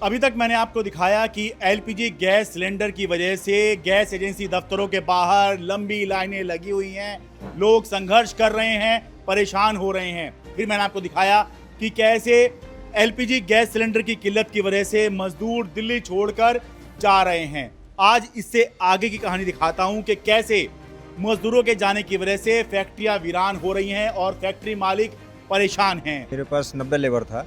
अभी तक मैंने आपको दिखाया कि एलपीजी गैस सिलेंडर की वजह से गैस एजेंसी दफ्तरों के बाहर लंबी लाइनें लगी हुई हैं, लोग संघर्ष कर रहे हैं, परेशान हो रहे हैं। फिर मैंने आपको दिखाया कि कैसे एलपीजी गैस सिलेंडर की किल्लत की वजह से मजदूर दिल्ली छोड़कर जा रहे हैं। आज इससे आगे की कहानी दिखाता हूं कि कैसे मजदूरों के जाने की वजह से फैक्ट्रियां वीरान हो रही हैं और फैक्ट्री मालिक परेशान हैं। मेरे पास 90 लेबर था,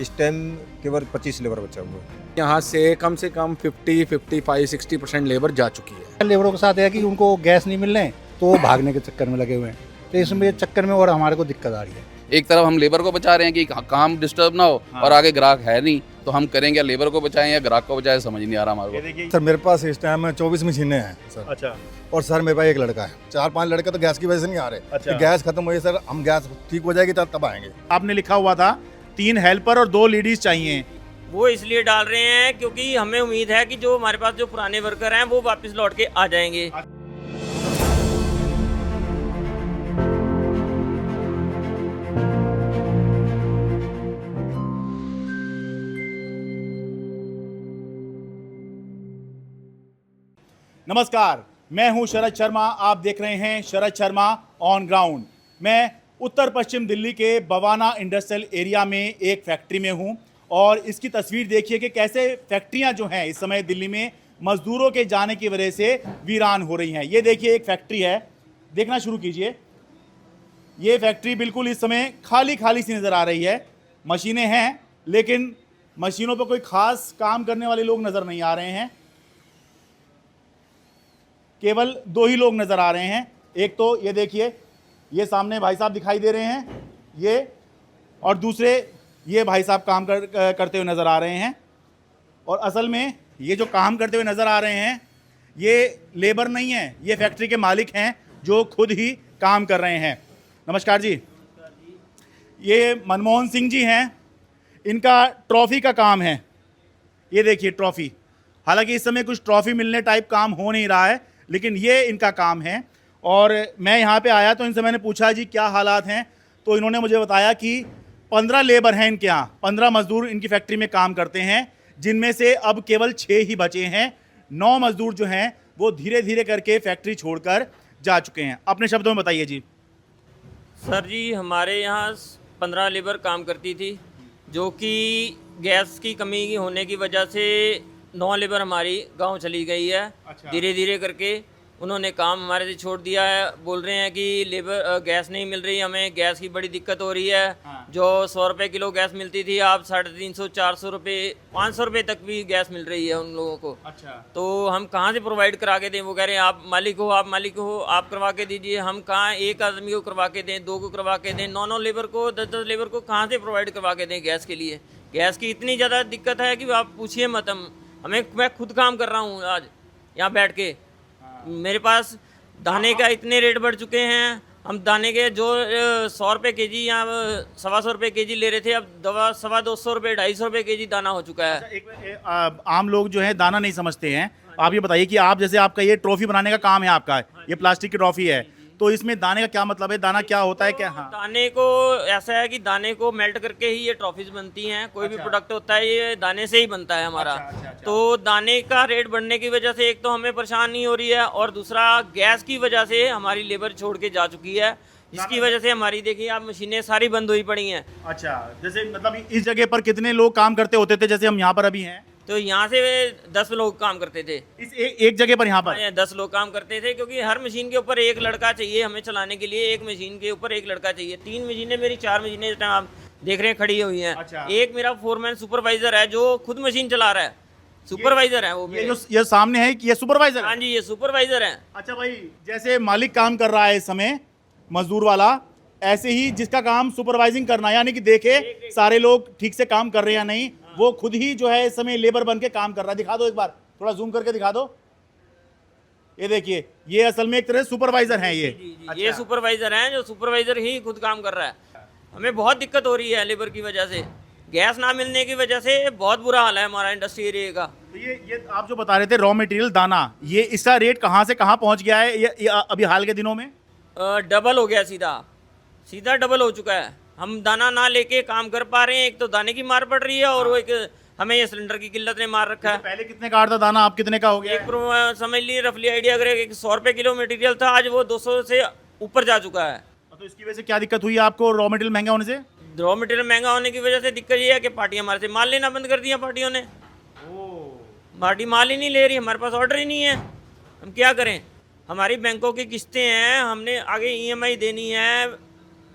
इस टाइम केवल 25 लेबर बचा हुआ है। यहाँ से कम 50, 55, 60% लेबर जा चुकी है। लेबरों के साथ है कि उनको गैस नहीं मिल रहे तो वो भागने के चक्कर में लगे हुए हैं, तो इसमें चक्कर में और हमारे को दिक्कत आ रही है। एक तरफ हम लेबर को बचा रहे हैं कि काम डिस्टर्ब ना हो, और आगे ग्राहक है नहीं, तो हम करेंगे लेबर को बचाएं या ग्राहक को बचाएं, समझ नहीं आ रहा हमारे को। सर मेरे पास इस टाइम 24 मशीनें हैं सर। अच्छा। और सर मेरे पास एक लड़का है, 4-5 लड़के तो गैस की वजह से नहीं आ रहे। अच्छा। कि गैस खत्म हुई सर, हम गैस ठीक हो जाएगी तब आएंगे। आपने लिखा हुआ था 3 हेल्पर और 2 लेडीज चाहिए। वो इसलिए डाल रहे हैं क्योंकि हमें उम्मीद है कि जो हमारे पास जो पुराने वर्कर हैं वो वापस लौट के आ जाएंगे। नमस्कार, मैं हूं शरद शर्मा। आप देख रहे हैं शरद शर्मा ऑन ग्राउंड। मैं उत्तर पश्चिम दिल्ली के बवाना इंडस्ट्रियल एरिया में एक फैक्ट्री में हूं और इसकी तस्वीर देखिए कि कैसे फैक्ट्रियां जो हैं इस समय दिल्ली में मजदूरों के जाने की वजह से वीरान हो रही हैं। ये देखिए एक फैक्ट्री है, देखना शुरू कीजिए। ये फैक्ट्री बिल्कुल इस समय खाली खाली सी नज़र आ रही है। मशीनें हैं लेकिन मशीनों पर कोई ख़ास काम करने वाले लोग नज़र नहीं आ रहे हैं। केवल 2 ही लोग नज़र आ रहे हैं। एक तो ये देखिए, ये सामने भाई साहब दिखाई दे रहे हैं ये, और दूसरे ये भाई साहब काम करते हुए नज़र आ रहे हैं। और असल में ये जो काम करते हुए नज़र आ रहे हैं ये लेबर नहीं है, ये फैक्ट्री के मालिक हैं जो खुद ही काम कर रहे हैं। नमस्कार जी। ये मनमोहन सिंह जी हैं, इनका ट्रॉफ़ी का काम है। ये देखिए ट्रॉफ़ी, हालांकि इस समय कुछ ट्रॉफ़ी मिलने टाइप काम हो नहीं रहा है, लेकिन ये इनका काम है। और मैं यहाँ पे आया तो इनसे मैंने पूछा जी क्या हालात हैं, तो इन्होंने मुझे बताया कि 15 लेबर हैं इनके यहाँ, 15 मजदूर इनकी फैक्ट्री में काम करते हैं, जिनमें से अब केवल 6 ही बचे हैं। 9 मजदूर जो हैं वो धीरे धीरे करके फैक्ट्री छोड़कर जा चुके हैं। अपने शब्दों में बताइए जी। सर जी, हमारे यहाँ 15 लेबर काम करती थी, जो कि गैस की कमी होने की वजह से 9 लेबर हमारी गांव चली गई है। अच्छा। धीरे धीरे करके उन्होंने काम हमारे से छोड़ दिया है। बोल रहे हैं कि लेबर गैस नहीं मिल रही, हमें गैस की बड़ी दिक्कत हो रही है। हाँ। जो 100 रुपये किलो गैस मिलती थी, आप 350, 400 रुपये, 500 रुपये तक भी गैस मिल रही है उन लोगों को। अच्छा। तो हम कहाँ से प्रोवाइड करा के दें? वो कह रहे हैं आप मालिक हो, आप करवा के दीजिए। हम कहाँ एक आदमी को करवा के दें, 2 को करवा के दें, 9 लेबर को, 10 लेबर को कहाँ से प्रोवाइड करवा के दें गैस के लिए? गैस की इतनी ज़्यादा दिक्कत है कि आप पूछिए मत। मैं खुद काम कर रहा हूँ आज यहाँ बैठ के। मेरे पास दाने का इतने रेट बढ़ चुके हैं। हम दाने के जो 100 रुपये के जी या 125 रुपये के जी ले रहे थे, अब 250 रुपये, 250 रुपये के जी दाना हो चुका है। आम लोग जो है दाना नहीं समझते हैं। आप ये बताइए कि आप जैसे आपका ये ट्रॉफी बनाने का काम है, आपका ये प्लास्टिक की ट्रॉफी है, तो इसमें दाने का क्या मतलब है? दाना क्या होता है क्या? हाँ। दाने को ऐसा है कि दाने को मेल्ट करके ही ये ट्रॉफीज बनती हैं। कोई भी प्रोडक्ट होता है ये दाने से ही बनता है हमारा। अच्छा। तो दाने का रेट बढ़ने की वजह से एक तो हमें परेशानी हो रही है, और दूसरा गैस की वजह से हमारी लेबर छोड़ के जा चुकी है, जिसकी वजह से हमारी देखिए आप मशीनें सारी बंद हुई पड़ी हैं। अच्छा, जैसे मतलब इस जगह पर कितने लोग काम करते होते थे जैसे हम यहाँ पर अभी हैं? तो यहाँ से 10 लोग काम करते थे। इस एक जगह पर यहाँ पर 10 लोग काम करते थे, क्योंकि हर मशीन के ऊपर एक लड़का चाहिए हमें चलाने के लिए। एक मशीन के ऊपर एक लड़का चाहिए। 3 मशीनें मेरी, 4 मशीनें इस टाइम आप देख रहे हैं खड़ी हुई हैं। अच्छा। एक मेरा फोरमैन सुपरवाइजर है जो खुद मशीन चला रहा है, सुपरवाइजर है वो। ये सामने है कि ये सुपरवाइजर है? हाँ जी, ये सुपरवाइजर है। अच्छा भाई, जैसे मालिक काम कर रहा है इस समय मजदूर वाला, ऐसे ही जिसका काम सुपरवाइजिंग करना, यानी कि देखे सारे लोग ठीक से काम कर रहे हैं या नहीं, वो खुद ही जो है इस समय लेबर बन के काम कर रहा है। दिखा दो एक बार, थोड़ा जूम करके दिखा दो। ये देखिए, ये असल में एक तरह सुपरवाइजर हैं ये। ये सुपरवाइजर हैं, जो सुपरवाइजर ही खुद काम कर रहा है। हमें बहुत दिक्कत हो रही है लेबर की वजह से। गैस ना मिलने की वजह से बहुत बुरा हाल है हमारा इंडस्ट्री एरिया का। तो ये आप जो बता रहे थे रॉ मटेरियल दाना, ये इसका रेट कहाँ से कहाँ पहुँच गया है ये अभी हाल के दिनों में? डबल हो गया, सीधा डबल हो चुका है। हम दाना ना लेके काम कर पा रहे हैं। एक तो दाने की मार पड़ रही है, और वो एक हमें ये सिलेंडर की किल्लत ने मार रखा है। पहले कितने का आता था दाना, आप कितने का हो गया एक समझ लीजिए रफली आइडिया करें 100 रुपये किलो मटेरियल था, आज वो 200 से ऊपर जा चुका है। तो इसकी वजह से क्या दिक्कत हुई आपको रॉ मटेरियल महंगा होने से? रॉ मटेरियल महंगा होने की वजह से दिक्कत ये है कि पार्टियां हमारे से माल लेना बंद कर दिया। पार्टियों ने पार्टी माल ही नहीं ले रही, हमारे पास ऑर्डर ही नहीं है, हम क्या करें? हमारी बैंकों की किस्तें हैं, हमने आगे EMI देनी है,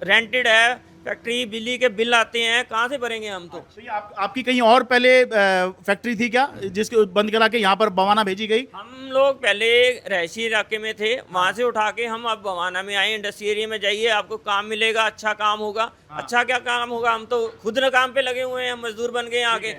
रेंटेड है, फैक्ट्री बिजली के बिल आते हैं, कहाँ से भरेंगे हम? तो तो ये आपकी कहीं और पहले फैक्ट्री थी क्या जिसके बंद करा के यहाँ पर बवाना भेजी गई? हम लोग पहले रहायशी इलाके में थे, वहाँ से उठा के हम अब बवाना में आए। इंडस्ट्री एरिया में जाइए, आपको काम मिलेगा, अच्छा काम होगा। अच्छा क्या काम होगा? हम तो खुद न काम पे लगे हुए हैं, मजदूर बन गए आगे।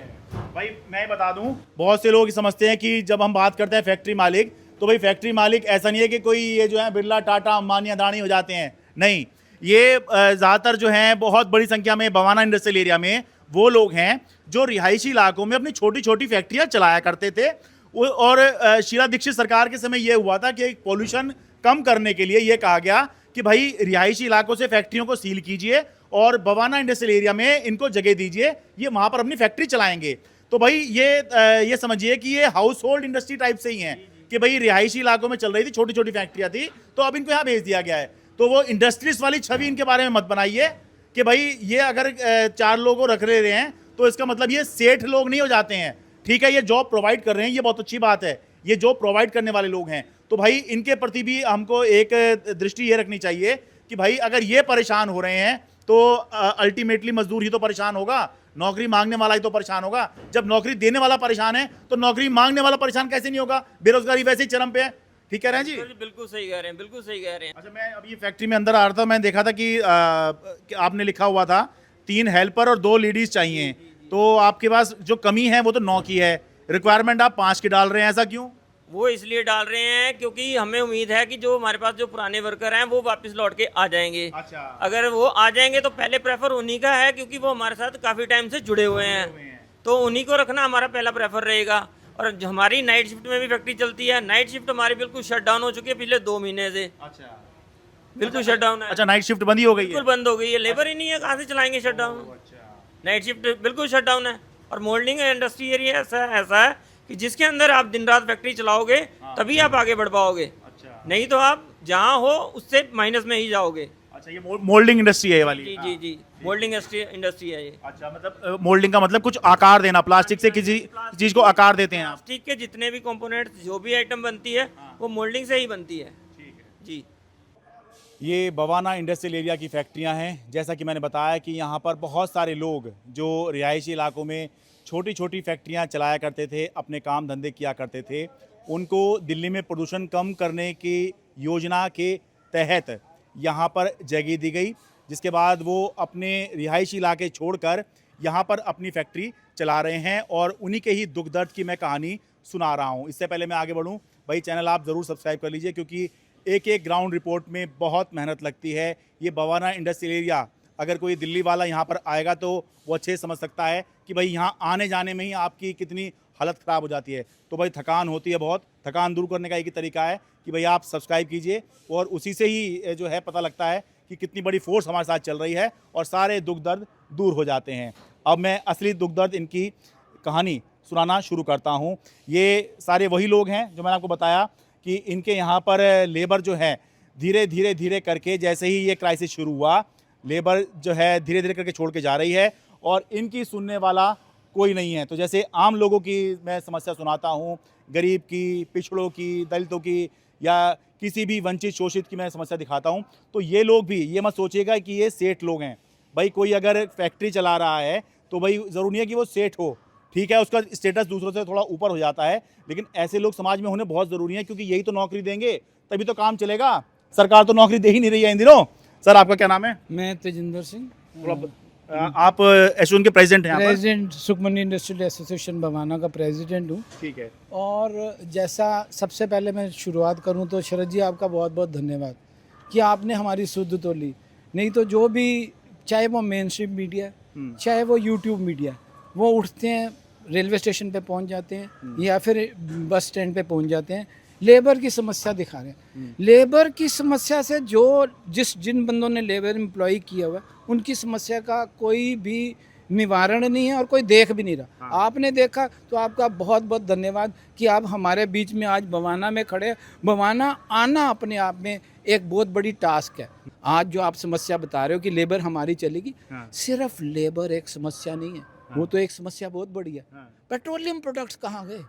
भाई मैं बता दूं, बहुत से लोग समझते हैं कि जब हम बात करते हैं फैक्ट्री मालिक, तो भाई फैक्ट्री मालिक ऐसा नहीं है कि कोई ये जो है बिरला, टाटा, अंबानी, अदानी हो जाते हैं। नहीं, ये ज़्यादातर जो हैं बहुत बड़ी संख्या में बवाना इंडस्ट्रियल एरिया में वो लोग हैं जो रिहायशी इलाकों में अपनी छोटी छोटी फैक्ट्रियां चलाया करते थे। और शीला दीक्षित सरकार के समय ये हुआ था कि पॉल्यूशन कम करने के लिए ये कहा गया कि भाई रिहायशी इलाकों से फैक्ट्रियों को सील कीजिए और बवाना इंडस्ट्रियल एरिया में इनको जगह दीजिए, ये वहाँ पर अपनी फैक्ट्री चलाएंगे। तो भाई ये समझिए कि ये हाउस होल्ड इंडस्ट्री टाइप से ही है कि भाई रिहायशी इलाकों में चल रही थी, छोटी छोटी फैक्ट्रियाँ थी, तो अब इनको यहाँ भेज दिया गया है। तो वो इंडस्ट्रीज वाली छवि इनके बारे में मत बनाइए कि भाई ये अगर 4 लोगों को रख ले रहे हैं तो इसका मतलब ये सेठ लोग नहीं हो जाते हैं। ठीक है, ये जॉब प्रोवाइड कर रहे हैं, ये बहुत अच्छी बात है, ये जॉब प्रोवाइड करने वाले लोग हैं। तो भाई इनके प्रति भी हमको एक दृष्टि ये रखनी चाहिए कि भाई अगर ये परेशान हो रहे हैं तो अल्टीमेटली मजदूर ही तो परेशान होगा, नौकरी मांगने वाला ही तो परेशान होगा। जब नौकरी देने वाला परेशान है तो नौकरी मांगने वाला परेशान कैसे नहीं होगा? बेरोजगारी वैसे ही चरम पे है। ठीक कह रहे हैं जी? बिल्कुल सही कह रहे हैं, बिल्कुल सही कह रहे हैं। अच्छा, मैं अभी ये फैक्ट्री में अंदर आ रहा था, मैं देखा था कि आपने लिखा हुआ था 3 हेल्पर और 2 लेडीज चाहिए। तो आपके पास जो कमी है वो तो 9 की है, रिक्वायरमेंट आप 5 की डाल रहे हैं, ऐसा क्यों? वो इसलिए डाल रहे हैं क्योंकि हमें उम्मीद है कि जो हमारे पास जो पुराने वर्कर हैं वो वापस लौट के आ जाएंगे। अच्छा। अगर वो आ जाएंगे तो पहले प्रेफर उन्हीं का है, क्योंकि वो हमारे साथ काफ़ी टाइम से जुड़े हुए हैं, तो उन्हीं को रखना हमारा पहला प्रेफर रहेगा। और जो हमारी नाइट शिफ्ट में भी फैक्ट्री चलती है, नाइट शिफ्ट हमारी बिल्कुल शट डाउन हो चुकी है पिछले 2 महीने से। अच्छा, बिल्कुल शट डाउन है। अच्छा, नाइट शिफ्ट बंद ही हो गई है? बिल्कुल बंद हो गई है, लेबर ही नहीं है, कहाँ से चलाएंगे शट डाउन? नाइट शिफ्ट बिल्कुल शट डाउन है। और मोल्डिंग इंडस्ट्री एरिया ऐसा है कि जिसके अंदर आप दिन रात फैक्ट्री चलाओगे तभी आप आगे बढ़ पाओगे। अच्छा। नहीं तो आप जहाँ हो उससे माइनस में ही जाओगे। अच्छा, ये मोल्डिंग इंडस्ट्री है ये वाली? जी जी जी, मोल्डिंग इंडस्ट्री है ये। अच्छा, मतलब मोल्डिंग का मतलब कुछ आकार देना, प्लास्टिक से किसी चीज को आकार देते हैं आप? प्लास्टिक के जितने भी कंपोनेंट्स, जो भी आइटम बनती है वो मोल्डिंग से ही बनती है। ठीक है जी। ये बवाना इंडस्ट्रियल एरिया की फैक्ट्रियां हैं। जैसा कि मैंने बताया कि यहाँ पर बहुत सारे लोग जो रिहायशी इलाकों में छोटी छोटी फैक्ट्रियां चलाया करते थे, अपने काम धंधे किया करते थे, उनको दिल्ली में प्रदूषण कम करने की योजना के तहत यहाँ पर जगह दी गई, जिसके बाद वो अपने रिहायशी इलाके छोड़कर यहाँ पर अपनी फैक्ट्री चला रहे हैं और उन्हीं के ही दुख दर्द की मैं कहानी सुना रहा हूँ। इससे पहले मैं आगे बढ़ूँ, भाई चैनल आप ज़रूर सब्सक्राइब कर लीजिए, क्योंकि एक एक ग्राउंड रिपोर्ट में बहुत मेहनत लगती है। ये बवाना इंडस्ट्रियल एरिया अगर कोई दिल्ली वाला यहाँ पर आएगा तो वो अच्छे समझ सकता है कि भाई यहाँ आने जाने में ही आपकी कितनी हालत ख़राब हो जाती है। तो भाई थकान होती है बहुत, थकान दूर करने का एक ही तरीका है कि भाई आप सब्सक्राइब कीजिए और उसी से ही जो है पता लगता है कि कितनी बड़ी फोर्स हमारे साथ चल रही है और सारे दुख दर्द दूर हो जाते हैं। अब मैं असली दुख दर्द इनकी कहानी सुनाना शुरू करता हूँ। ये सारे वही लोग हैं जो मैंने आपको बताया कि इनके यहाँ पर लेबर जो है धीरे धीरे धीरे करके, जैसे ही ये क्राइसिस शुरू हुआ, लेबर जो है धीरे धीरे करके छोड़ के जा रही है और इनकी सुनने वाला कोई नहीं है। तो जैसे आम लोगों की मैं समस्या सुनाता हूँ, गरीब की, पिछड़ों की, दलितों की या किसी भी वंचित शोषित की मैं समस्या दिखाता हूँ, तो ये लोग भी ये मत सोचिएगा कि ये सेठ लोग हैं। भाई कोई अगर फैक्ट्री चला रहा है तो भाई ज़रूरी नहीं है कि वो सेठ हो, ठीक है, उसका स्टेटस दूसरों से थोड़ा ऊपर हो जाता है, लेकिन ऐसे लोग समाज में होने बहुत ज़रूरी है, क्योंकि यही तो नौकरी देंगे तभी तो काम चलेगा। सरकार तो नौकरी दे ही नहीं रही है इन दिनों। सर आपका क्या नाम है? मैं तेजिंदर सिंह, आप एसोन के प्रेसिडेंट हैं? President Sukhmani industrial association Bawana का प्रेसिडेंट हूँ। ठीक है। और जैसा सबसे पहले मैं शुरुआत करूँ तो शरद जी आपका बहुत बहुत धन्यवाद कि आपने हमारी सुध तो ली। नहीं तो जो भी, चाहे वो मेन स्ट्रीम मीडिया, चाहे वो यूट्यूब मीडिया, वो उठते हैं रेलवे स्टेशन पे पहुंच जाते हैं या फिर बस स्टैंड पे पहुंच जाते हैं, लेबर की समस्या दिखा रहे हैं। लेबर की समस्या से जिन बंदों ने लेबर एम्प्लॉय किया हुआ है उनकी समस्या का कोई भी निवारण नहीं है और कोई देख भी नहीं रहा। आपने देखा तो आपका बहुत बहुत धन्यवाद कि आप हमारे बीच में आज बवाना में खड़े हैं। बवाना आना अपने आप में एक बहुत बड़ी टास्क है। आज जो आप समस्या बता रहे हो कि लेबर हमारी चलेगी, सिर्फ लेबर एक समस्या नहीं है, वो तो एक समस्या बहुत बड़ी है। पेट्रोलियम प्रोडक्ट्स कहाँ गए?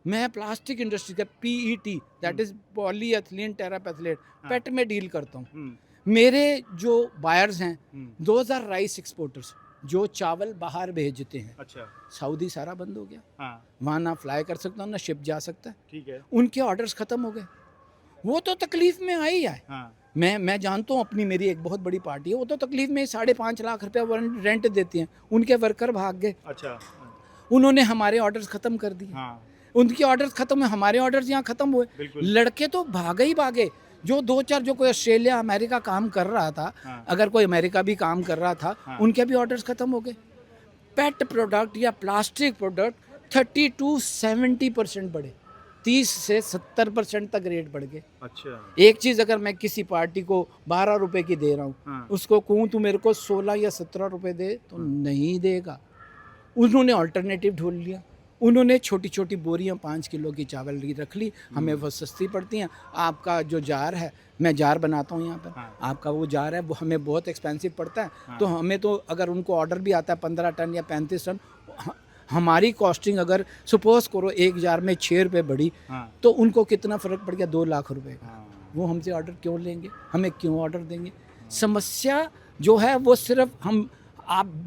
मैं प्लास्टिक इंडस्ट्री का PET दैट इज पॉलीएथिलीन टेरापैथलेट पेट में डील करता हूँ। मेरे जो बायर्स हैं 2000 राइस एक्सपोर्टर्स जो चावल बाहर भेजते हैं, अच्छा, सऊदी सारा बंद हो गया, हाँ, वहाँ ना फ्लाई कर सकता हूँ ना शिप जा सकता है, ठीक है, उनके ऑर्डर्स ख़त्म हो गए। वो तो तकलीफ में आई है। हाँ, मैं जानता हूँ, अपनी मेरी एक बहुत बड़ी पार्टी है, वो तो तकलीफ में 5.5 लाख रुपया रेंट देती हैं, उनके वर्कर भाग गए, अच्छा, उन्होंने हमारे ऑर्डर्स ख़त्म कर दिए। हाँ, उनके ऑर्डर्स खत्म हुए, हमारे ऑर्डर्स यहाँ खत्म हुए। बिल्कुल। लड़के तो भागे ही भागे। जो 2-4 जो कोई ऑस्ट्रेलिया अमेरिका काम कर रहा था, अगर कोई अमेरिका भी काम कर रहा था, उनके भी ऑर्डर्स खत्म हो गए। पेट प्रोडक्ट या प्लास्टिक प्रोडक्ट 30 to 70% बढ़े, 30 से 70% तक रेट बढ़ गए। अच्छा, एक चीज़ अगर मैं किसी पार्टी को 12 रुपए की दे रहा हूँ, उसको कहूँ तू मेरे को 16 या 17 रुपए दे, तो नहीं देगा। उन्होंने अल्टरनेटिव ढूंढ लिया। उन्होंने छोटी छोटी बोरियां 5 किलो की चावल की रख ली, हमें वो सस्ती पड़ती हैं। आपका जो जार है, मैं जार बनाता हूँ यहाँ पर, आपका वो जार है वो हमें बहुत एक्सपेंसिव पड़ता है। तो हमें तो अगर उनको ऑर्डर भी आता है 15 टन या 35 टन, हमारी कॉस्टिंग अगर सपोज करो एक जार में 6 रुपये बढ़ी, तो उनको कितना फ़र्क पड़ गया? 2 लाख रुपए का। वो हमसे ऑर्डर क्यों लेंगे? हमें क्यों ऑर्डर देंगे? समस्या जो है वो सिर्फ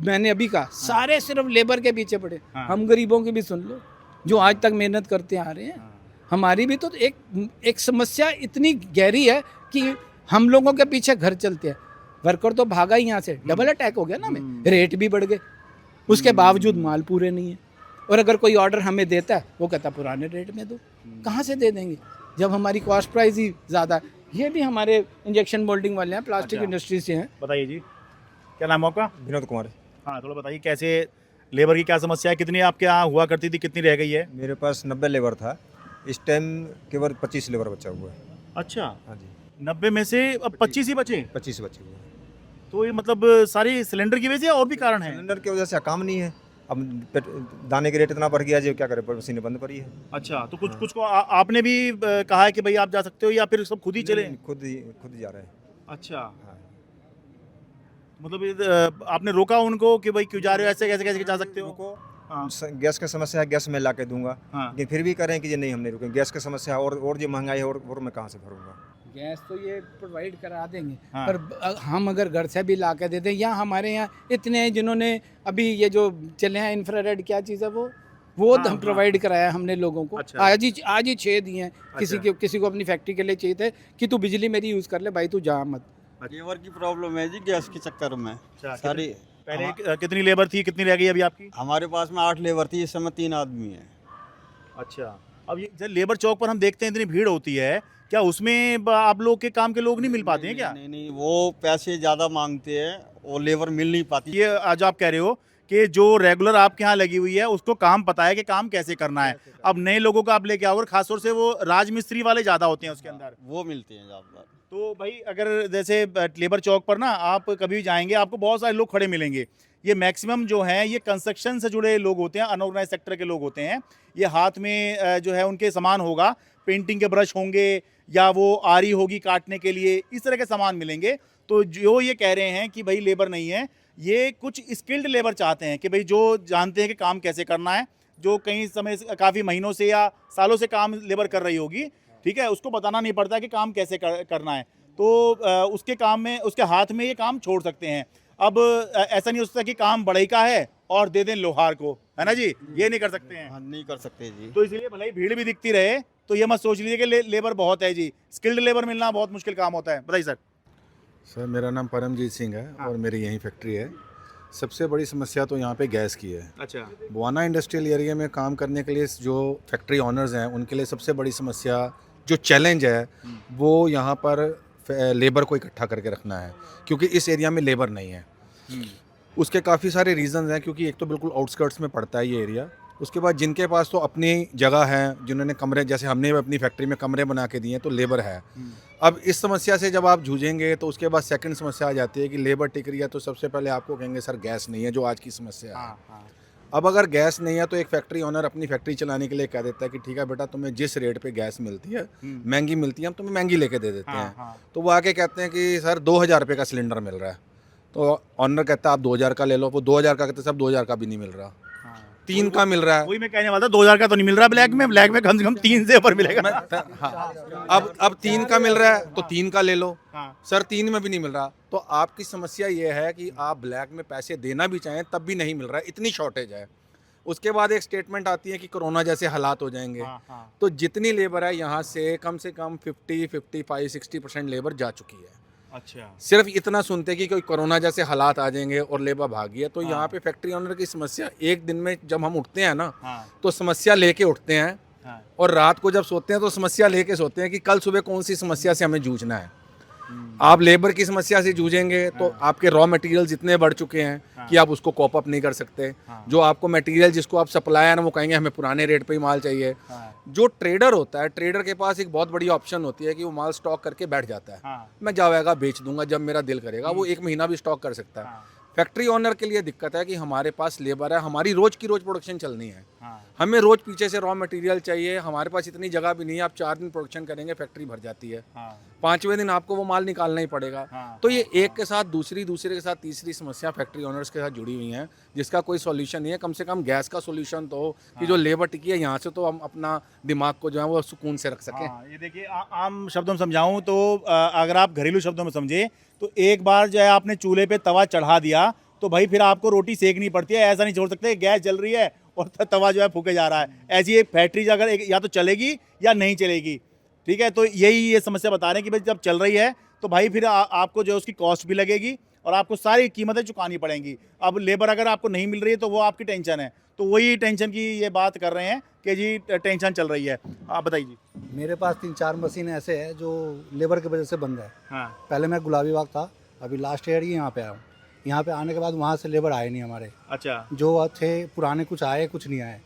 मैंने अभी कहा, सारे सिर्फ लेबर के पीछे पड़े। हम गरीबों की भी सुन लो, जो आज तक मेहनत करते आ रहे हैं। हमारी भी तो एक समस्या इतनी गहरी है कि हम लोगों के पीछे घर चलते हैं। वर्कर तो भागा ही यहाँ से, डबल अटैक हो गया ना हमें, रेट भी बढ़ गए, उसके बावजूद माल पूरे नहीं है। और अगर कोई ऑर्डर हमें देता है, वो कहता पुराने रेट में दो। कहाँ से दे देंगे जब हमारी कॉस्ट प्राइस ही ज़्यादा है? ये भी हमारे इंजेक्शन मोल्डिंग वाले हैं, प्लास्टिक इंडस्ट्री से हैं। बताइए जी, क्या नाम है आपका? विनोद कुमार। हाँ, थोड़ा बताइए कैसे लेबर की क्या समस्या है? कितनी आपके यहाँ हुआ करती थी, कितनी रह गई है? मेरे पास 90 लेबर था, इस टाइम केवल 25 लेबर बचा हुआ है। अच्छा, हाँ जी, 90 में से अब 25 ही बचे? 25 बचे हुए हैं। तो ये मतलब सारी सिलेंडर की वजह से और भी कारण है? सिलेंडर की वजह से काम नहीं है। अब दाने के रेट इतना बढ़ गया, जो क्या करे, मशीनें बंद पड़ी है। अच्छा, तो कुछ को आपने भी कहा है कि भाई आप जा सकते हो, या फिर सब खुद ही चले? खुद ही जा रहे हैं। अच्छा, हाँ। मतलब आपने रोका उनको कि भाई क्यों जा रहे हो, ऐसे कैसे कैसे जा सकते हो? हाँ। गैस की समस्या है, गैस में ला के दूंगा, हाँ। लेकिन फिर भी कह रहे हैं कि ये नहीं, हम नहीं रुकेंगे। गैस की समस्या है, और जो महंगाई है, और मैं कहाँ से भरूंगा? गैस तो ये प्रोवाइड करा देंगे, हाँ। पर हम अगर घर से भी ला के देते हैं, या हमारे यहाँ इतने हैं जिन्होंने अभी ये जो चले हैं इंफ्रारेड, क्या चीज़ है वो हाँ, हम प्रोवाइड कराया हमने लोगों को। अच्छा। आज ही 6 दिए हैं। किसी को अपनी फैक्ट्री के लिए चाहिए थे कि तू बिजली मेरी यूज़ कर ले भाई, तू जा मत। लेबर की प्रॉब्लम है जी, गैस के चक्कर में। सारी पहले कितनी लेबर थी, कितनी रह गई अभी आपकी? हमारे पास में 8 लेबर थी, इस समय 3 आदमी हैं। अच्छा, अब ये जब लेबर चौक पर हम देखते हैं इतनी भीड़ होती है, क्या उसमें आप लोग के काम के लोग नहीं मिल पाते हैं क्या? नहीं, वो पैसे ज़्यादा मांगते हैं और लेबर मिल नहीं पाती। ये आज आप कह रहे हो कि जो रेगुलर आपके यहाँ लगी हुई है उसको काम पता है कि काम कैसे करना है। अब नए लोगों को आप लेके आओगे, खासतौर से वो राजमिस्त्री वाले ज़्यादा होते हैं उसके अंदर, वो मिलते हैं ज़्यादा। तो भाई अगर जैसे लेबर चौक पर ना आप कभी जाएंगे, आपको बहुत सारे लोग खड़े मिलेंगे। ये मैक्सिमम जो हैं ये कंस्ट्रक्शन से जुड़े लोग होते हैं, अनऑर्गेनाइज सेक्टर के लोग होते हैं। ये हाथ में जो है उनके सामान होगा, पेंटिंग के ब्रश होंगे, या वो आरी होगी काटने के लिए, इस तरह के सामान मिलेंगे। तो जो ये कह रहे हैं कि भाई लेबर नहीं है, ये कुछ स्किल्ड लेबर चाहते हैं कि भाई जो जानते हैं कि काम कैसे करना है, जो कई समय काफ़ी महीनों से या सालों से काम लेबर कर रही होगी, ठीक है, उसको बताना नहीं पड़ता कि काम कैसे करना है, तो उसके काम में, उसके हाथ में ये काम छोड़ सकते हैं। अब ऐसा नहीं हो सकता कि काम बढ़ई का है और दे दें लोहार को, है ना जी, ये नहीं कर सकते हैं। हाँ, नहीं कर सकते जी। तो इसलिए भले ही भीड़ भी दिखती रहे तो ये मत सोच लीजिए कि लेबर बहुत है जी, स्किल्ड लेबर मिलना बहुत मुश्किल काम होता है। बताइए सर। सर, मेरा नाम परमजीत सिंह है और मेरी यही फैक्ट्री है। सबसे बड़ी समस्या तो यहाँ पे गैस की है। अच्छा, बुआना इंडस्ट्रियल एरिया में काम करने के लिए जो फैक्ट्री ऑनर्स हैं, उनके लिए सबसे बड़ी समस्या, जो चैलेंज है, वो यहाँ पर लेबर को इकट्ठा करके रखना है, क्योंकि इस एरिया में लेबर नहीं है। उसके काफ़ी सारे रीज़न्स हैं, क्योंकि एक तो बिल्कुल आउटस्कर्ट्स में पड़ता है ये एरिया, उसके बाद जिनके पास तो अपनी जगह है, जिन्होंने कमरे, जैसे हमने अपनी फैक्ट्री में कमरे बना के दिए हैं, तो लेबर है। अब इस समस्या से जब आप जूझेंगे तो उसके बाद सेकंड समस्या आ जाती है कि लेबर टिक रही है, तो सबसे पहले आपको कहेंगे सर गैस नहीं है, जो आज की समस्या है। अब अगर गैस नहीं है तो एक फैक्ट्री ओनर अपनी फैक्ट्री चलाने के लिए कह देता है कि ठीक है बेटा, तुम्हें जिस रेट पे गैस मिलती है, महंगी मिलती है, हम तुम्हें महंगी लेके दे देते हैं। तो वो आके कहते हैं कि सर 2000 रुपये का सिलेंडर मिल रहा है, तो ऑनर कहता है आप 2000 का ले लो, वो 2000 का कहते हैं सब 2000 का भी नहीं मिल रहा, 3 का मिल रहा है। वही मैं कहने वाला था, 2000 का तो नहीं मिल रहा ब्लैक में कम से कम 3 से ऊपर मिलेगा। हाँ, अब 3 का मिल रहा है तो 3 का ले लो। सर 3 में भी नहीं मिल रहा, तो आपकी समस्या ये है कि आप ब्लैक में पैसे देना भी चाहें तब भी नहीं मिल रहा है, इतनी शॉर्टेज है। उसके बाद एक स्टेटमेंट आती है कि कोरोना जैसे हालात हो जाएंगे। तो जितनी लेबर है यहाँ से कम 50, 55, 60% लेबर जा चुकी है। अच्छा, सिर्फ इतना सुनते कि कोई कोरोना जैसे हालात आ जाएंगे और लेबर भागी है। तो यहाँ पे फैक्ट्री ओनर की समस्या, एक दिन में जब हम उठते हैं ना, तो समस्या लेके उठते हैं, और रात को जब सोते हैं तो समस्या लेके सोते हैं कि कल सुबह कौन सी समस्या से हमें जूझना है। आप लेबर की समस्या से जूझेंगे तो आपके रॉ मटेरियल्स इतने बढ़ चुके हैं कि आप उसको कॉप अप नहीं कर सकते। जो आपको मटेरियल जिसको आप सप्लायर ना, वो कहेंगे हमें पुराने रेट पे ही माल चाहिए। जो ट्रेडर होता है, ट्रेडर के पास एक बहुत बड़ी ऑप्शन होती है कि वो माल स्टॉक करके बैठ जाता है। मैं जाएगा बेच दूंगा जब मेरा दिल करेगा, वो 1 महीना भी स्टॉक कर सकता है। फैक्ट्री ओनर के लिए दिक्कत है कि हमारे पास लेबर है, हमारी रोज की रोज प्रोडक्शन चलनी है, हमें रोज पीछे से रॉ मटेरियल चाहिए, हमारे पास इतनी जगह भी नहीं है। आप 4 दिन प्रोडक्शन करेंगे, फैक्ट्री भर जाती है, 5वें दिन आपको वो माल निकालना ही पड़ेगा। तो ये एक के साथ दूसरे के साथ तीसरी समस्या फैक्ट्री ओनर्स के साथ जुड़ी हुई हैं, जिसका कोई सॉल्यूशन नहीं है। कम से कम गैस का सॉल्यूशन तो हो कि जो लेबर टिकी है यहाँ से, तो हम अपना दिमाग को जो है वो सुकून से रख सकें। ये देखिए, आम शब्दों में समझाऊं तो अगर आप घरेलू शब्दों में समझे तो एक बार जो है आपने चूल्हे पे तवा चढ़ा दिया तो भाई फिर आपको रोटी सेकनी पड़ती है। ऐसा नहीं छोड़ सकते गैस जल रही है और तवा जो है फूके जा रहा है। ऐसी एक फैक्ट्री अगर या तो चलेगी या नहीं चलेगी, ठीक है। तो यही ये समस्या बता रहे हैं कि भाई जब चल रही है तो भाई फिर आपको जो है उसकी कॉस्ट भी लगेगी और आपको सारी कीमतें चुकानी पड़ेंगी। अब लेबर अगर आपको नहीं मिल रही है तो वो आपकी टेंशन है, तो वही टेंशन की ये बात कर रहे हैं कि जी टेंशन चल रही है। आप बताइए जी। मेरे पास 3-4 मशीन ऐसे है जो लेबर की वजह से बंद है। पहले मैं गुलाबी बाग था, अभी लास्ट ईयर ही यहाँ पे आया हूँ। यहाँ पे आने के बाद वहाँ से लेबर आए नहीं हमारे। अच्छा, जो थे पुराने कुछ आए, कुछ नहीं आए।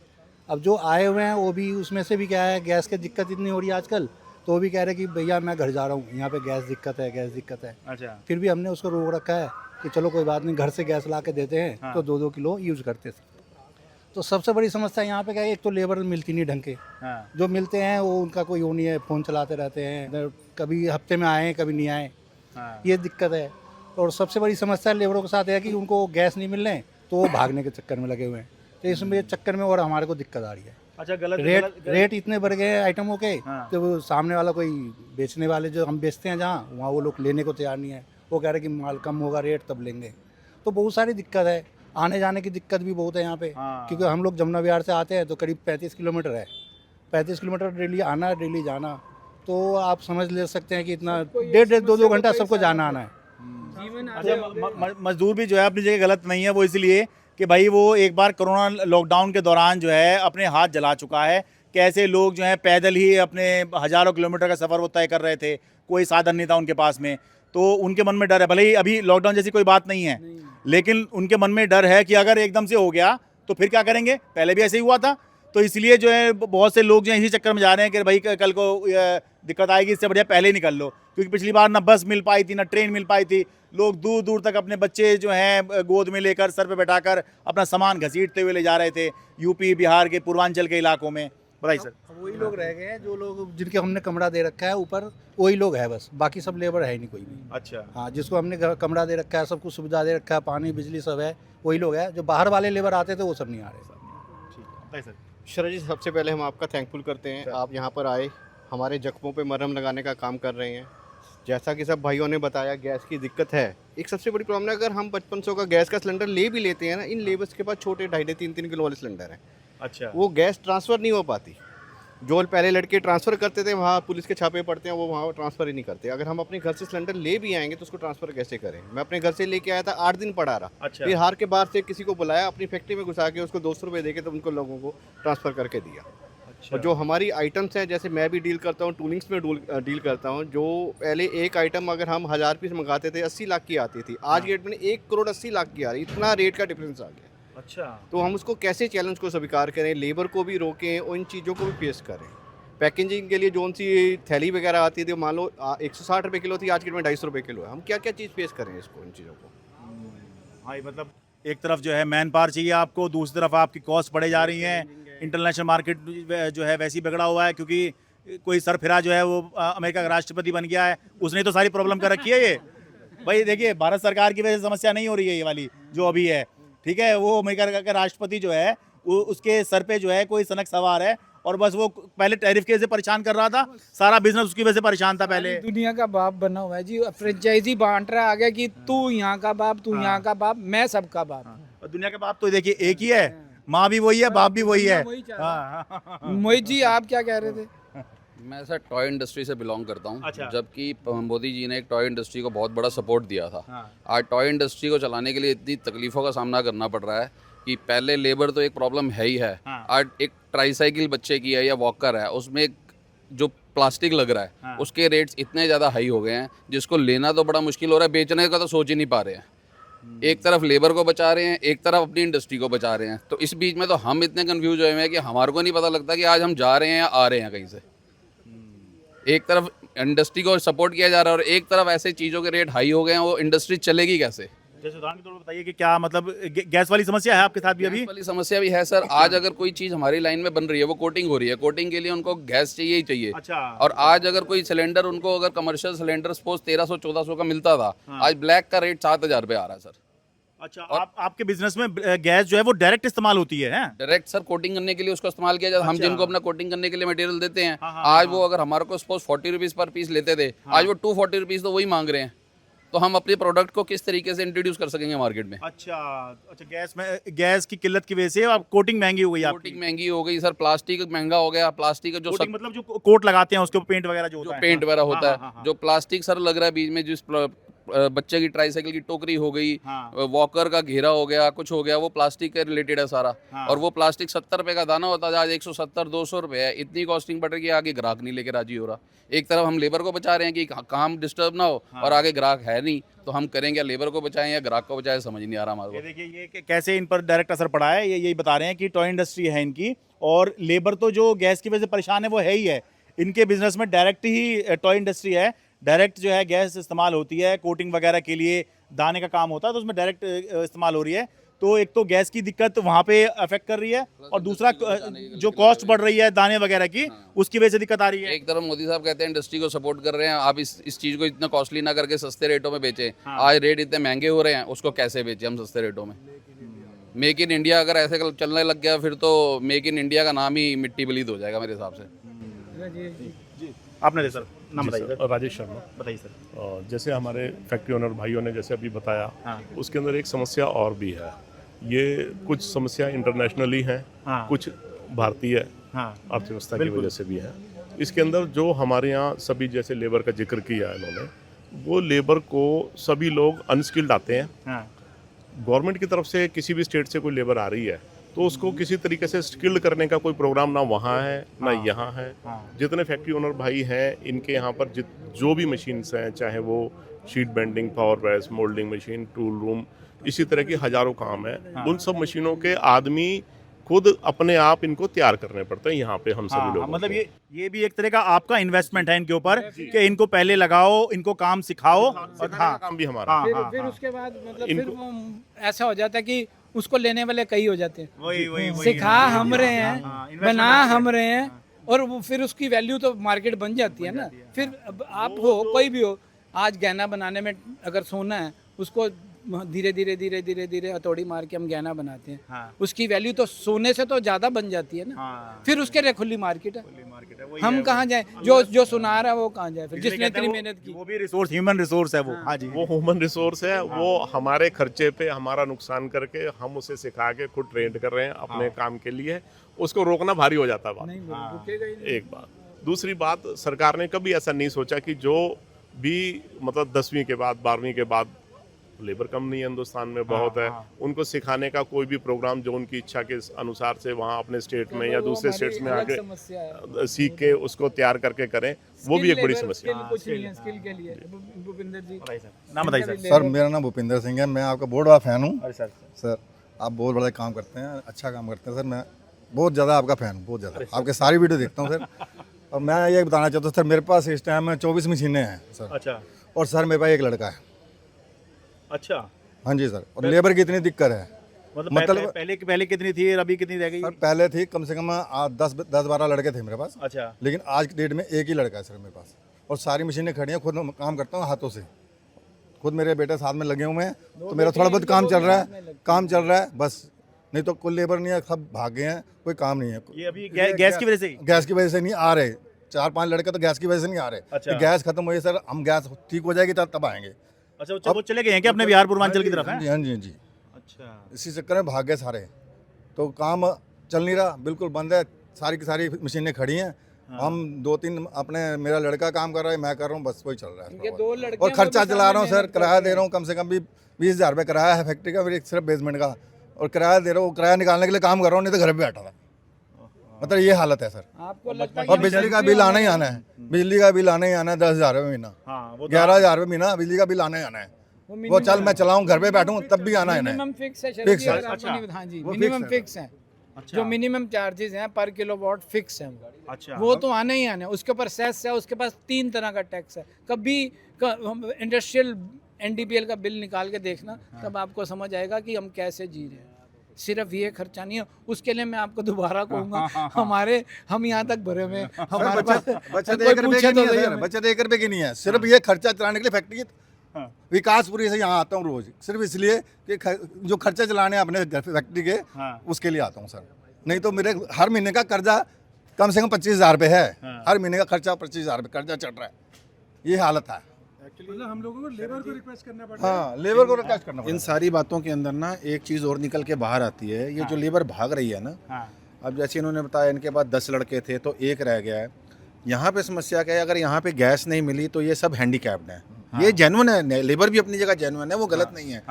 अब जो आए हुए हैं वो भी, उसमें से भी क्या है, गैस की दिक्कत इतनी हो रही है आजकल, तो वो भी कह रहे कि भैया मैं घर जा रहा हूँ, यहाँ पे गैस दिक्कत है। अच्छा, फिर भी हमने उसको रोक रखा है कि चलो कोई बात नहीं, घर से गैस ला के देते हैं, तो 2-2 किलो यूज़ करते थे। तो सबसे बड़ी समस्या यहाँ पे क्या है, एक तो लेबर मिलती नहीं ढंग के। जो मिलते हैं वो उनका कोई वो नहीं है, फ़ोन चलाते रहते हैं, कभी हफ्ते में आए कभी नहीं आए, ये दिक्कत है। और सबसे बड़ी समस्या लेबरों के साथ है कि उनको गैस नहीं मिल रहे तो वो भागने के चक्कर में लगे हुए हैं। तो इसमें चक्कर में और हमारे को दिक्कत आ रही है। अच्छा, रेट इतने बढ़ गए हैं आइटमों के, तो वो सामने वाला कोई बेचने वाले जो हम बेचते हैं जहाँ, वहाँ वो लोग लेने को तैयार नहीं है। वो कह रहे कि माल कम होगा रेट तब लेंगे। तो बहुत सारी दिक्कत है, आने जाने की दिक्कत भी बहुत है यहाँ पे। क्योंकि हम लोग जमुना विहार से आते हैं तो करीब 35 किलोमीटर है। 35 किलोमीटर डेली आना, डेली जाना, तो आप समझ ले सकते हैं कि इतना 1.5-2 घंटा सबको जाना आना है। अच्छा, मजदूर भी जो है अपनी जगह गलत नहीं है। वो इसलिए कि भाई वो एक बार कोरोना लॉकडाउन के दौरान जो है अपने हाथ जला चुका है। कैसे लोग जो है पैदल ही अपने हज़ारों किलोमीटर का सफ़र वो तय कर रहे थे, कोई साधन नहीं था उनके पास में। तो उनके मन में डर है, भले ही अभी लॉकडाउन जैसी कोई बात नहीं है, लेकिन उनके मन में डर है कि अगर एकदम से हो गया तो फिर क्या करेंगे। पहले भी ऐसे ही हुआ था, तो इसलिए जो है बहुत से लोग जो है इसी चक्कर में जा रहे हैं कि भाई कल को दिक्कत आएगी, इससे बढ़िया पहले ही निकल लो। क्योंकि पिछली बार ना बस मिल पाई थी, ना ट्रेन मिल पाई थी। लोग दूर दूर तक अपने बच्चे जो हैं गोद में लेकर, सर पे बैठाकर अपना सामान घसीटते हुए ले जा रहे थे, यूपी बिहार के पूर्वांचल के इलाकों में। बताइए सर। वही लोग रह गए हैं जो लोग, जिनके हमने कमरा दे रखा है ऊपर, वही लोग है बस, बाकी सब लेबर है ही नहीं कोई भी। अच्छा, हाँ, जिसको हमने कमरा दे रखा है, सब कुछ सुविधा दे रखा है, पानी बिजली सब है, वही लोग है। जो बाहर वाले लेबर आते थे वो सब नहीं आ रहे। ठीक है, बताइए सर। शरद जी, सबसे पहले हम आपका थैंकफुल करते हैं, आप यहाँ पर आए, हमारे जख्मों पे मरहम लगाने का काम कर रहे हैं। जैसा कि सब भाइयों ने बताया, गैस की दिक्कत है। एक सबसे बड़ी प्रॉब्लम है, अगर हम 5500 का गैस का सिलेंडर ले भी लेते हैं ना, इन लेबर्स के पास छोटे 2.5-3 किलो वाले सिलेंडर हैं। अच्छा, वो गैस ट्रांसफ़र नहीं हो पाती। जो पहले लड़के ट्रांसफ़र करते थे, वहाँ पुलिस के छापे पड़ते हैं, वो वहाँ ट्रांसफ़र ही नहीं करते। अगर हम अपने घर से सिलेंडर ले भी आएंगे तो उसको ट्रांसफ़र कैसे करें। मैं अपने घर से लेके आया था, 8 दिन पड़ा रहा। अच्छा, फिर हार के बाहर से किसी को बुलाया, अपनी फैक्ट्री में घुसा के उसको 200 रुपये दे के तो उनको लोगों को ट्रांसफ़र करके दिया। और जो हमारी आइटम्स हैं, जैसे मैं भी डील करता हूँ, टूलिंग्स में डील करता हूँ। जो पहले एक आइटम अगर हम 1000 पीस मंगाते थे, 80 लाख की आती थी, आज की डेट में 1 करोड़ 80 लाख की आ रही है। इतना रेट का डिफरेंस आ गया। अच्छा। तो हम उसको कैसे चैलेंज को स्वीकार करें, लेबर को भी रोकें और इन चीज़ों को भी फेस करें। पैकेजिंग के लिए जोन सी थैली वगैरह आती थी, मान लो 160 रुपये किलो थी, आज के डेट में 250 रुपये किलो है। हम क्या क्या चीज़ फेस करें इसको, इन चीज़ों को? हाँ, मतलब एक तरफ जो है मैन पावर चाहिए आपको, दूसरी तरफ आपकी कॉस्ट बढ़े जा रही है, इंटरनेशनल मार्केट जो है वैसे ही बिगड़ा हुआ है, क्योंकि कोई सरफिरा जो है वो अमेरिका का राष्ट्रपति बन गया है, उसने तो सारी प्रॉब्लम कर रखी है ये। भाई देखिए, भारत सरकार की वजह से समस्या नहीं हो रही है ये वाली जो अभी है, ठीक है। वो अमेरिका का राष्ट्रपति जो है वो उसके सर पे जो है कोई सनक सवार है, और बस वो पहले टैरिफ के वजह से परेशान कर रहा था, सारा बिजनेस उसकी वजह से परेशान था पहले। दुनिया का बाप बना हुआ है जी, फ्रेंचाइजी बांट रहा है आगे कि तू यहाँ का बाप, तू यहाँ का बाप, मैं सबका बाप। और दुनिया के बाप तो देखिए एक ही है, माँ भी वही है, बाप भी वही है। मोहित जी, आप क्या कह रहे थे? मैं सर टॉय इंडस्ट्री से बिलोंग करता हूँ। अच्छा। जबकि मोदी जी ने एक टॉय इंडस्ट्री को बहुत बड़ा सपोर्ट दिया था। आज टॉय इंडस्ट्री को चलाने के लिए इतनी तकलीफों का सामना करना पड़ रहा है कि पहले लेबर तो एक प्रॉब्लम है ही है। आज एक ट्राईसाइकिल बच्चे की है या वॉकर है, उसमें एक जो प्लास्टिक लग रहा है उसके रेट्स इतने ज़्यादा हाई हो गए हैं, जिसको लेना तो बड़ा मुश्किल हो रहा है, बेचने का तो सोच ही नहीं पा रहे हैं। एक तरफ लेबर को बचा रहे हैं, एक तरफ अपनी इंडस्ट्री को बचा रहे हैं। तो इस बीच में तो हम इतने कंफ्यूज हुए हैं कि हमारे को नहीं पता लगता कि आज हम जा रहे हैं या आ रहे हैं कहीं से। एक तरफ इंडस्ट्री को सपोर्ट किया जा रहा है और एक तरफ ऐसे चीज़ों के रेट हाई हो गए हैं, वो इंडस्ट्री चलेगी कैसे? जैसे उदाहरण के तौर पर बताइए कि क्या मतलब गैस वाली समस्या है आपके साथ भी? अभी गैस वाली समस्या भी है सर। आज अगर कोई चीज़ हमारी लाइन में बन रही है, वो कोटिंग हो रही है, कोटिंग के लिए उनको गैस चाहिए ही चाहिए। अच्छा। और आज अगर कोई सिलेंडर उनको, अगर कमर्शियल सिलेंडर सपोज 1300-1400 का मिलता था, आज ब्लैक का रेट 7000 रुपये आ रहा है सर। अच्छा, आपके बिजनेस में गैस जो है वो डायरेक्ट इस्तेमाल होती है? डायरेक्ट सर कोटिंग करने के लिए उसको इस्तेमाल किया जाता है। हम अच्छा। जिनको अपना कोटिंग करने के लिए मटेरियल देते हैं, आज वो अगर हमारे को सपोज 40 रुपीज़ पर पीस लेते थे, आज वो 240 रुपीज़ तो वही मांग रहे हैं। तो हम अपने प्रोडक्ट को किस तरीके से इंट्रोड्यूस कर सकेंगे मार्केट में? अच्छा, गैस की किल्लत की वजह से अब कोटिंग महंगी हो गई। कोटिंग महंगी हो गई सर, प्लास्टिक महंगा हो गया। प्लास्टिक का जो मतलब जो कोट लगाते हैं उसके ऊपर पेंट वगैरह जो होता है, पेंट वगैरह होता है, जो प्लास्टिक सर लग रहा है बीच में, जिस बच्चे की ट्राईसाइकिल की टोकरी हो गई, वॉकर का घेरा हो गया, कुछ हो गया, वो प्लास्टिक के रिलेटेड है सारा। और वो प्लास्टिक 70 रुपये का दाना होता है, आज 170-200 रुपये है। इतनी कॉस्टिंग बढ़ रही है, आगे ग्राहक नहीं लेके राजी हो रहा। एक तरफ हम लेबर को बचा रहे हैं कि काम डिस्टर्ब ना हो, और आगे ग्राहक है नहीं, तो हम करेंगे या लेबर को बचाएं या ग्राहक को बचाएं, समझ नहीं आ रहा हमारे को। देखिए ये कैसे इन पर डायरेक्ट असर पड़ा है, ये यही बता रहे हैं कि टॉय इंडस्ट्री है इनकी, और लेबर तो जो गैस की वजह से परेशान है वो है ही है। इनके बिजनेस में डायरेक्ट ही टॉय इंडस्ट्री है, डायरेक्ट जो है गैस इस्तेमाल होती है, कोटिंग वगैरह के लिए दाने का काम होता है, तो उसमें डायरेक्ट इस्तेमाल हो रही है। तो एक तो गैस की दिक्कत वहाँ पे अफेक्ट कर रही है, और दूसरा जो कॉस्ट बढ़ रही है दाने वगैरह की, उसकी वजह से दिक्कत आ रही है। एक तरफ मोदी साहब कहते हैं इंडस्ट्री को सपोर्ट कर रहे हैं, आप इस चीज़ को इतना कॉस्टली ना करके सस्ते रेटों में बेचें। आज रेट इतने महंगे हो रहे हैं, उसको कैसे बेचें हम सस्ते रेटों में? मेक इन इंडिया अगर ऐसे चलने लग गया, फिर तो मेक इन इंडिया का नाम ही मिट्टी पलीत हो जाएगा मेरे हिसाब से। आपने सर नाम बताइए सर। राजेश शर्मा। बताइए सर। जैसे हमारे फैक्ट्री ओनर भाइयों ने जैसे अभी बताया, उसके अंदर एक समस्या और भी है। ये कुछ समस्या इंटरनेशनली हैं, कुछ भारतीय अर्थव्यवस्था की वजह से भी है। इसके अंदर जो हमारे यहाँ सभी जैसे लेबर का जिक्र किया है इन्होंने, वो लेबर को सभी लोग अनस्किल्ड आते हैं। गवर्नमेंट की तरफ से किसी भी स्टेट से कोई लेबर आ रही है तो उसको किसी तरीके से स्किल्ड करने का कोई प्रोग्राम ना वहाँ है ना यहाँ है। जितने फैक्ट्री ओनर भाई हैं, इनके यहाँ पर जो भी मशीन्स हैं, चाहे वो sheet bending, power press, moulding machine, tool room, इसी तरह की हजारों काम है। उन सब मशीनों के आदमी खुद अपने आप इनको तैयार करने पड़ते हैं यहाँ पे हम सभी लोग। मतलब ये भी एक तरह का आपका इन्वेस्टमेंट है इनके ऊपर कि इनको पहले लगाओ, इनको काम सिखाओ, और काम भी हमारा। फिर उसके बाद मतलब फिर वो ऐसा हो जाता है कि उसको लेने वाले कई हो जाते हैं। वही सिखा हम रहे हैं, बना हम रहे हैं, और वो फिर उसकी वैल्यू तो मार्केट बन जाती है ना। फिर आप हो कोई भी हो, आज गहना बनाने में अगर सोना है, उसको धीरे धीरे हथौड़ी मार के हम गहना बनाते हैं। उसकी वैल्यू तो सोने से तो ज्यादा बन जाती है ना। फिर उसके लिए खुली मार्केट है। हम कहाँ जाए? जो सुना रहा है वो कहाँ जाए? फिर जिसने इतनी मेहनत की, वो भी रिसोर्स, ह्यूमन रिसोर्स है वो। हाँ जी, वो ह्यूमन रिसोर्स है। वो हमारे खर्चे पे हमारा नुकसान करके हम उसे सिखा के खुद ट्रेंड कर रहे हैं अपने काम के लिए। उसको रोकना भारी हो जाता है। एक बात। दूसरी बात, सरकार ने कभी ऐसा नहीं सोचा कि जो भी मतलब 10वीं के बाद 12वीं के बाद लेबर कम नहीं है हिंदुस्तान में, बहुत है, उनको सिखाने का कोई भी प्रोग्राम जो उनकी इच्छा के अनुसार से वहाँ अपने स्टेट में या दूसरे स्टेट्स में आके सीख के उसको तैयार करके करें, वो भी एक बड़ी समस्या है। नाम बताइए सर। सर मेरा नाम भूपिंदर सिंह है, मैं आपका बोर्ड ऑफ फैन हूँ। सर आप बहुत बड़ा काम करते हैं, अच्छा काम करते हैं सर। मैं बहुत ज़्यादा आपका फ़ैन हूँ, बहुत ज़्यादा आपके सारी वीडियो देखता हूँ सर। और मैं ये बताना चाहता हूँ सर, मेरे पास इस टाइम 24 मशीनें हैं सर। अच्छा और सर मेरे पास एक लड़का है। अच्छा, हाँ जी सर। और लेबर की इतनी दिक्कत है, मतलब पहले कितनी थी और अभी कितनी रह गई? सर पहले थी कम से कम 10-12 लड़के थे मेरे पास। अच्छा, लेकिन आज की डेट में एक ही लड़का है सर मेरे पास। और सारी मशीनें खड़ी हैं, खुद मैं काम करता हूँ हाथों से, खुद मेरे बेटे साथ में लगे हुए हैं। तो मेरा थोड़ा बहुत काम चल रहा है बस, नहीं तो कोई लेबर नहीं है, सब भाग गए हैं, कोई काम नहीं है। ये अभी गैस की वजह से? गैस की वजह से नहीं आ रहे, 4-5 लड़के तो गैस की वजह से नहीं आ रहे। अच्छा। गैस खत्म हुई सर, हम गैस ठीक हो जाएगी तब आएंगे। अच्छा, वो चले गए हैं क्या अपने बिहार पूर्वांचल की तरफ? हाँ जी, हाँ जी, हाँ जी। अच्छा, इसी चक्कर में भाग गए सारे, तो काम चल नहीं रहा, बिल्कुल बंद है। सारी की सारी मशीनें खड़ी हैं। हम 2-3 अपने, मेरा लड़का काम कर रहा है, मैं कर रहा हूँ, बस वही चल रहा है। और खर्चा चला रहा हूँ सर, किराया दे रहा हूँ, कम से कम भी 20,000 रुपये किराया है फैक्ट्री का, फिर सिर्फ बेसमेंट का। और किराया दे रहा हूँ, किराया निकालने के लिए काम कर रहा हूँ, नहीं तो घर पे बैठा था। मतलब ये हालत है सर। आपको लगता है और बिजली का बिल आना ही आना है, बिजली का बिल आना ही आना है। 10,000 रुपये महीना, 11,000 रुपये महीना बिजली का बिल आना ही आना है। वो चल मैं चलाऊँ, घर पे बैठूँ, तब भी आना है। मिनिमम फिक्स है, फिक्स है। हाँ जी, मिनिमम फिक्स है। जो मिनिमम चार्जेस हैं पर किलोवाट फिक्स है। अच्छा, वो तो आने ही आने, उसके ऊपर सेस है, उसके पास 3 तरह का टैक्स है। कभी इंडस्ट्रियल NDPL का बिल निकाल के देखना, तब आपको समझ आएगा कि हम कैसे जी रहे हैं। सिर्फ ये खर्चा नहीं है, उसके लिए मैं आपको दोबारा कहूँगा, हम यहाँ तक भरे में हमारे पास बचत 1 रुपये की नहीं है। सिर्फ ये खर्चा चलाने के लिए फैक्ट्री विकासपुरी से यहाँ आता हूँ रोज, सिर्फ इसलिए कि जो खर्चा चलाने अपने फैक्ट्री के, उसके लिए आता हूँ सर। नहीं तो मेरे हर महीने का कर्जा कम से कम 25,000 रुपये है। हर महीने का खर्चा 25,000 रुपये कर्जा चढ़ रहा है। ये हालत है। मतलब हम लोगों को लेबर को रिक्वेस्ट करना पड़ता है। हाँ, लेबर को रिक्वेस्ट करना पड़ता है। इन सारी बातों के अंदर ना एक चीज़ और निकल के बाहर आती है, ये जो लेबर भाग रही है ना, अब जैसे इन्होंने बताया इनके पास 10 लड़के थे तो एक रह गया है। यहाँ पे समस्या क्या है, अगर यहाँ पे गैस नहीं मिली तो ये सब हैंडीकैप्ड हैं। ये जेन्युइन है, लेबर भी अपनी जगह जेन्युइन है, वो गलत नहीं है।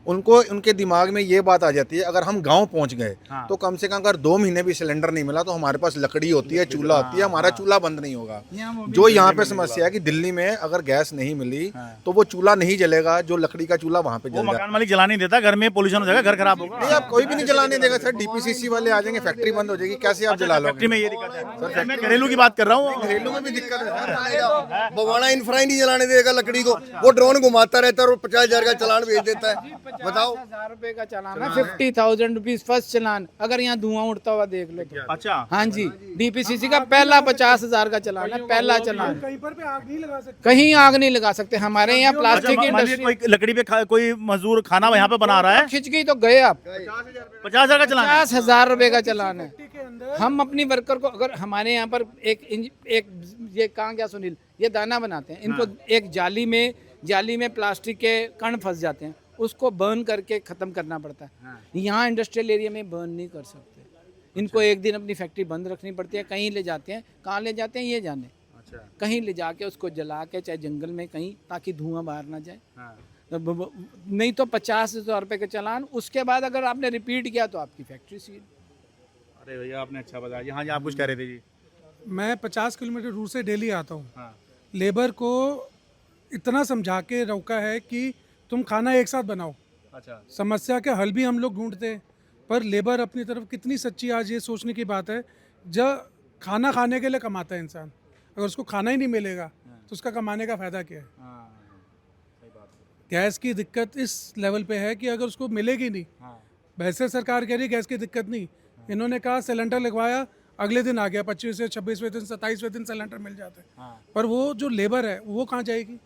उनको उनके दिमाग में ये बात आ जाती है, अगर हम गांव पहुंच गए तो कम से कम अगर 2 महीने भी सिलेंडर नहीं मिला तो हमारे पास लकड़ी होती है, चूल्हा होती है, हमारा चूल्हा बंद नहीं होगा। जो यहाँ पे समस्या है कि दिल्ली में अगर गैस नहीं मिली तो वो चूल्हा नहीं जलेगा, जो लकड़ी का चूल्हा वहाँ पे जलेगा। मकान मालिक जला नहीं देता, घर में पोल्यूशन हो जाएगा, घर खराब होगा। नहीं, आप कोई भी नहीं जलाने देगा सर। DPCC वाले आ जाएंगे, फैक्ट्री बंद हो जाएगी, कैसे आप जला लोगे? फैक्ट्री में ये दिक्कत है सर, मैं घरेलू की बात कर रहा हूँ। घरेलू में भी दिक्कत है। बवाना इंफ्रा ही नहीं जलाने देगा लकड़ी को, वो ड्रोन घुमाता रहता है और 50,000 का चालान भेज देता है। बताओ, 50,000 रुपए का चालान है, 50,000 रुपीज फर्स्ट चालान। अगर यहाँ धुआं उड़ता हुआ देख लो तो। अच्छा, हाँ जी, DPCC का पहला 50,000 का चालान है, पहला चालान। कहीं पर भी आग नहीं लगा सकते, कहीं आग नहीं लगा सकते। हमारे यहाँ प्लास्टिक की इंडस्ट्री, कोई लकड़ी पे कोई मजदूर खाना यहाँ पे बना रहा है, खिंच गई तो गए आप। 50,000 का चलान है। 50,000 रुपए का चालान है। हम अपनी वर्कर को, अगर हमारे यहाँ पर एक ये कहाँ गया सुनील, ये दाना बनाते हैं, इनको एक जाली में प्लास्टिक के कण फंस जाते हैं, उसको बर्न करके ख़त्म करना पड़ता है। यहाँ इंडस्ट्रियल एरिया में बर्न नहीं कर सकते, इनको एक दिन अपनी फैक्ट्री बंद रखनी पड़ती है। कहीं ले जाते हैं, कहाँ ले जाते हैं ये जाने, कहीं ले जाके उसको जला के, चाहे जंगल में कहीं, ताकि धुआं बाहर ना जाए। नहीं तो 50,000 रुपये का चालान, उसके बाद अगर आपने रिपीट किया तो आपकी फैक्ट्री सील। अरे भैया आपने अच्छा बताया। हाँ जी, आप कुछ कह रहे थे जी। मैं 50 किलोमीटर दूर से डेली आता हूँ। लेबर को इतना समझा के रोका है कि तुम खाना एक साथ बनाओ। अच्छा, समस्या के हल भी हम लोग ढूंढते हैं, पर लेबर अपनी तरफ कितनी सच्ची, आज ये सोचने की बात है, जब खाना खाने के लिए कमाता है इंसान, अगर उसको खाना ही नहीं मिलेगा तो उसका कमाने का फ़ायदा क्या है? गैस की दिक्कत इस लेवल पे है कि अगर उसको मिलेगी नहीं, वैसे सरकार कह रही गैस की दिक्कत नहीं, इन्होंने कहा सिलेंडर लगवाया, अगले दिन आ गया, 25वें 26वें दिन 27वें दिन सिलेंडर मिल जाते हैं। पर वो जो लेबर है वो कहाँ जाएगी?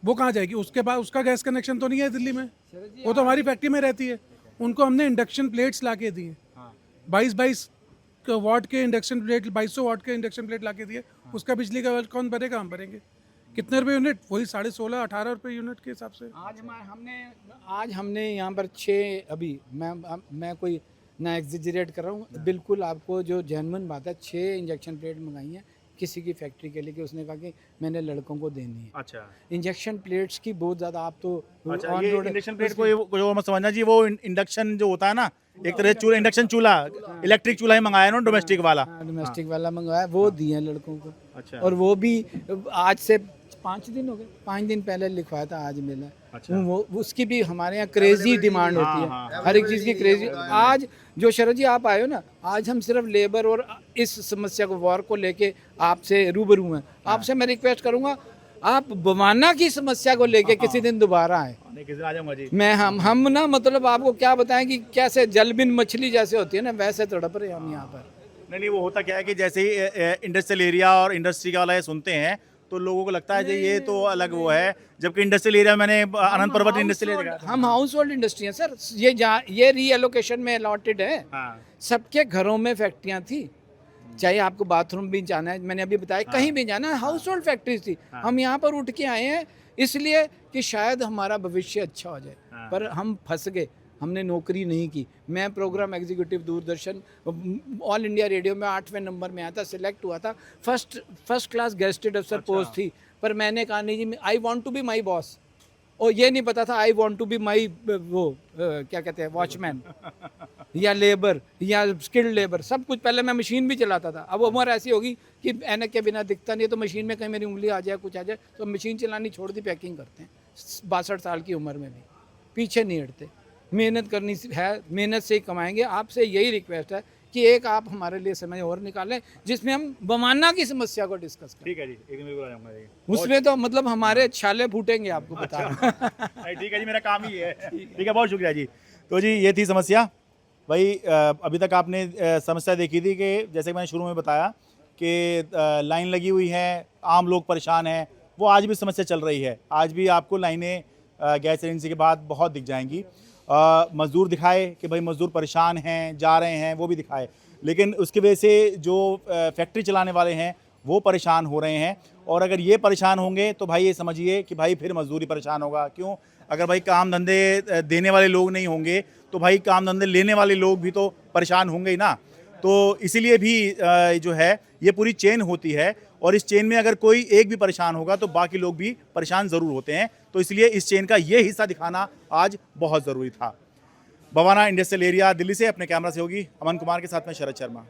वो कहाँ जाएगी? उसके बाद उसका गैस कनेक्शन तो नहीं है दिल्ली में, वो तो हमारी फैक्ट्री में रहती है। उनको हमने इंडक्शन प्लेट्स ला के दिए, 22 वाट के इंडक्शन प्लेट, 2200 वाट के इंडक्शन प्लेट ला के दिए। उसका बिजली का बिल कौन भरेगा? हम भरेंगे। कितने रुपए यूनिट? वही 16.5-18 रुपये यूनिट के हिसाब से। आज हमने यहाँ पर 6, अभी मैं कोई ना एग्जिजरेट कर रहा हूँ, बिल्कुल आपको जो जेन्युइन बात है, 6 इंजेक्शन प्लेट मंगाई हैं किसी की फैक्ट्री के लिए, कि उसने कहा कि मैंने लड़कों को देनी है। अच्छा, इंजेक्शन प्लेट्स की बहुत ज़्यादा आप तो अच्छा, ये इंडक्शन प्लेट को मत समझना जी, वो इंडक्शन जो होता है ना, एक तरह से इंडक्शन चूल्हा, इलेक्ट्रिक चूल्हा ही मंगाया ना, डोमेस्टिक वाला। डोमेस्टिक वाला मंगवाया, वो दिए लड़कों को। अच्छा, और वो भी आज से 5 दिन हो गए, 5 दिन पहले लिखवाया था, आज मिला। वो उसकी भी हमारे यहाँ क्रेजी डिमांड होती है, हर एक चीज़ की क्रेजी। आज जो शरद जी आप आए हो ना, आज हम सिर्फ लेबर और इस समस्या को, वॉर को लेके आपसे रूबरू हैं। आपसे मैं रिक्वेस्ट करूँगा, आप बवाना की समस्या को लेके किसी दिन दोबारा आए। आ जाऊंगा जी। मैं हम ना मतलब आपको क्या बताएं कि कैसे जलबिन मछली जैसे होती है ना, वैसे तड़प रहे हम यहाँ पर। नहीं, वो होता क्या है कि जैसे ही इंडस्ट्रियल एरिया और इंडस्ट्री का वाला ये सुनते हैं तो लोगों को लगता है कि ये तो अलग वो है, जबकि इंडस्ट्रियल एरिया मैंने आनंद पर्वत इंडस्ट्रियल एरिया देखा। हम हाउस होल्ड इंडस्ट्री हैं सर, ये रीएलोकेशन में अलॉटेड है। सबके घरों में फैक्ट्रियाँ थी, चाहे आपको बाथरूम भी जाना है, मैंने अभी बताया, कहीं भी जाना है, हाउस होल्ड फैक्ट्रीज थी। हम यहाँ पर उठ के आए हैं इसलिए कि शायद हमारा भविष्य अच्छा हो जाए, पर हम फंस गए, हमने नौकरी नहीं की। मैं programme executive Doordarshan All India Radio में 8वें नंबर में आया था, सिलेक्ट हुआ था, फर्स्ट क्लास गेस्टेड अफसर पोस्ट थी, पर मैंने कहा नहीं जी, I want to be my boss. और ये नहीं पता था I want to be my क्या कहते हैं, वॉचमैन या लेबर या स्किल्ड लेबर, सब कुछ। पहले मैं मशीन भी चलाता था, अब उम्र ऐसी होगी कि ऐनक के बिना दिखता नहीं, तो मशीन में कहीं मेरी उंगली आ जाए, कुछ आ जाए, तो मशीन चलानी छोड़ दी, पैकिंग करते हैं। 62 साल की उम्र में भी पीछे नहीं हटते, मेहनत करनी है, मेहनत से ही कमाएंगे। आपसे यही रिक्वेस्ट है कि एक आप हमारे लिए समय और निकालें जिसमें हम बवाना की समस्या को डिस्कस करें। ठीक है जी, एक दिन बिल्कुल आ जाऊंगा जी। उसमें तो मतलब हमारे छाले फूटेंगे, आपको बता रहा हूं। ठीक है जी, मेरा काम ही है। ठीक है, बहुत शुक्रिया जी। तो जी ये थी समस्या भाई। अभी तक आपने समस्या देखी थी कि जैसे कि मैंने शुरू में बताया कि लाइन लगी हुई है, आम लोग परेशान हैं, वो आज भी समस्या चल रही है। आज भी आपको लाइनें गैस एजेंसी के बाद बहुत दिख जाएंगी। मज़दूर दिखाए कि भाई मज़दूर परेशान हैं, जा रहे हैं, वो भी दिखाए, लेकिन उसकी वजह से जो फैक्ट्री चलाने वाले हैं वो परेशान हो रहे हैं। और अगर ये परेशान होंगे तो भाई ये समझिए कि भाई फिर मजदूरी परेशान होगा। क्यों? अगर भाई काम धंधे देने वाले लोग नहीं होंगे तो भाई काम धंधे लेने वाले लोग भी तो परेशान होंगे ही ना। तो इसीलिए भी जो है ये पूरी चेन होती है, और इस चेन में अगर कोई एक भी परेशान होगा तो बाकी लोग भी परेशान ज़रूर होते हैं। तो इसलिए इस चेन का ये हिस्सा दिखाना आज बहुत ज़रूरी था। बवाना इंडस्ट्रियल एरिया, दिल्ली से अपने कैमरा से होगी अमन कुमार के साथ में शरद शर्मा।